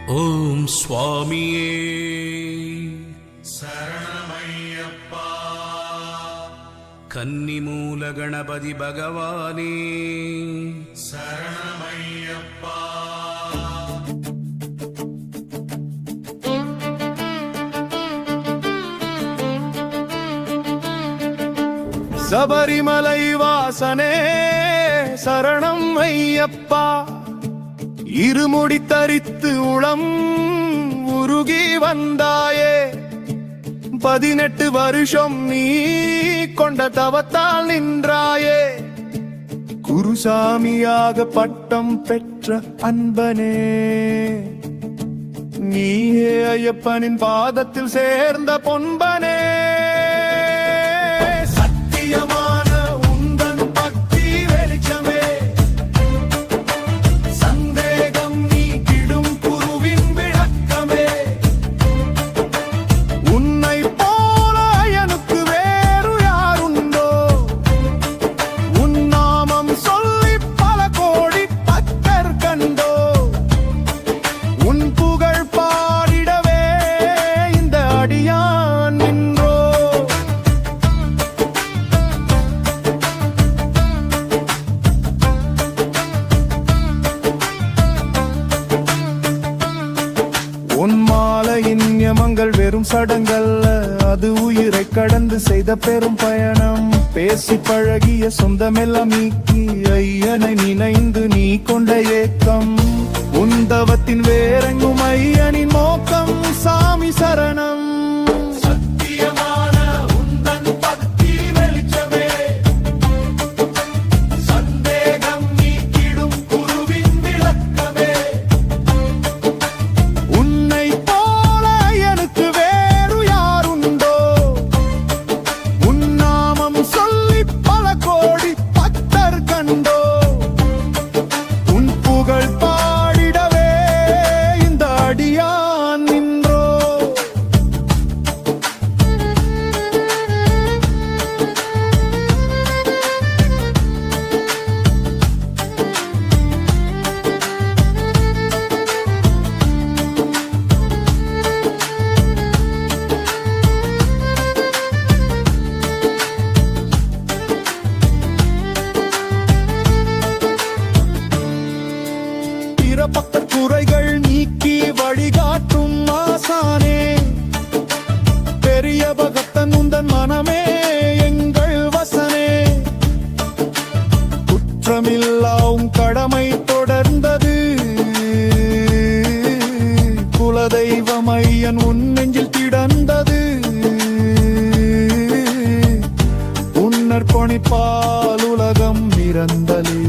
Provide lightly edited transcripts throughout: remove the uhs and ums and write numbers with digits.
ஓம் சுவாமியே சரணமையப்பா. கன்னிமூல கணபதி பகவானே சரணமையப்பா. சபரிமலை வாசனே சரணம் ஐயப்பா. இருமுடி தரித்து உளம் உருகி வந்தாயே. 18 வருஷம் நீ கொண்ட தவத்தால் நின்றாயே. குருசாமியாக பட்டம் பெற்ற அன்பனே, நீயே ஐயப்பனின் பாதத்தில் சேர்ந்த பொன்பனே. நியமங்கள் வெறும் சடங்கல்ல, அது உயிரை கடந்து செய்த பெரும் பயணம். பேசி பழகிய சொந்தமெல்லாம் நீக்கி ஐயனை நினைந்து நீ கொண்ட ஏக்கம். உந்தவத்தின் வேறெங்கும் ஐயனின் நோக்கம். சாமி சரணம். பக்தர் குறைகள் நீக்கி வழிகாட்டும் ஆசானே. பெரிய பகத்தன் உந்தன் மனமே எங்கள் வசனே. குற்றமில்லாவும் கடமை தொடர்ந்தது. குலதெய்வம் ஐயன் உன் நெஞ்சில் கிடந்தது. உன்னர் கொணிப்பால் உலகம் இறந்தலே.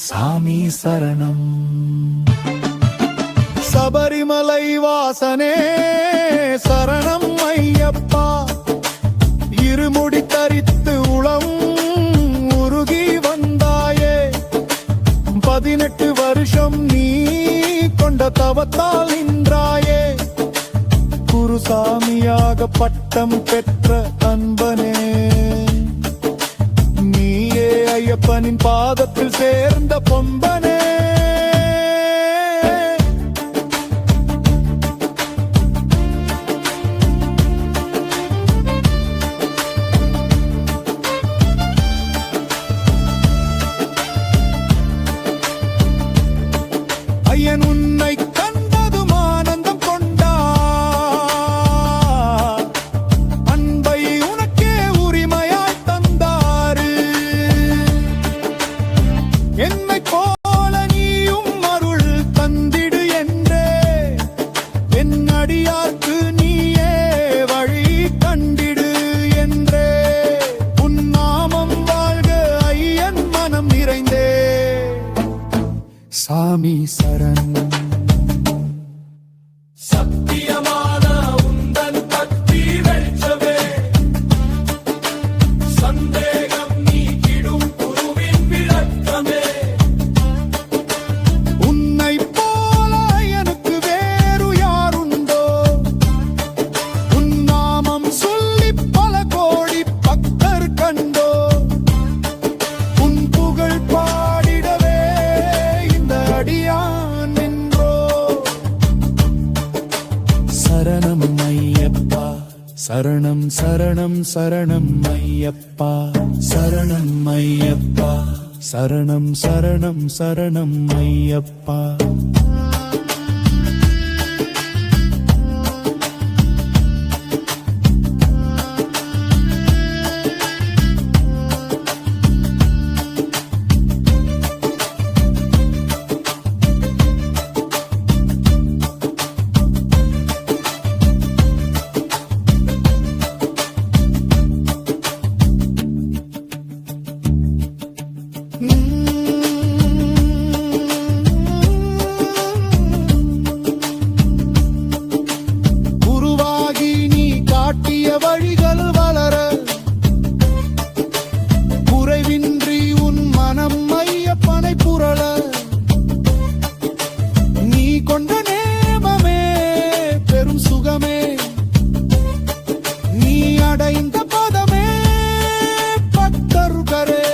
சாமி சரணம். சபரிமலை வாசனே சரணம் ஐயப்பா. இருமுடி தரித்து உளம் உருகி வந்தாயே. 18 வருஷம் நீ கொண்ட தவத்தால் நின்றாயே. குருசாமியாக பட்டம் பெற்ற அன்பனே, நீயே ஐயப்பனின் பாதத்தில் சேர்ந்த பொன்பனே. ஐயன் உன்னை கண்டதும் ஆனந்தம் கொண்டார். அன்பை உனக்கே உரிமையாய் தந்தாரு. என்னை போல சரணம் சரணம் சரணம் ஐயப்பா சரணம் ஐயப்பா சரணம் சரணம் சரணம் ஐயப்பா குருவாகி நீ காட்டிய வழிகள் வளர குறைவின்றி உன் மனம் ஐயப்பனை புரள நீ கொண்ட நேமமே பெரும் சுகமே நீ அடைந்த பதமே பக்தருகரே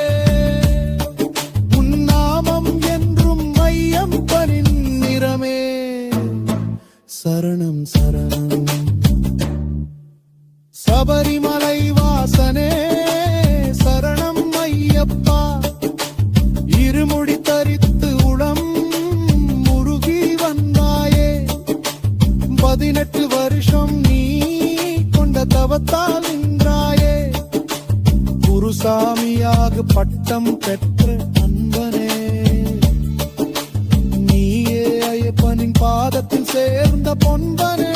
உன் நாமம் என்றும் ஐயப்பனின் நிறமே சரணம் சரணம் சபரிமலை வாசனே சரணம் ஐயப்பா இருமுடி தரித்து உளம் முருகி வந்தாயே 18 வருஷம் நீ கொண்ட தவத்தால் நின்றாயே குருசாமியாக பட்டம் பெற்ற அன்பனே நீயே ஐயப்பனின் பாதத்தில் சேர்ந்த பொன்பனே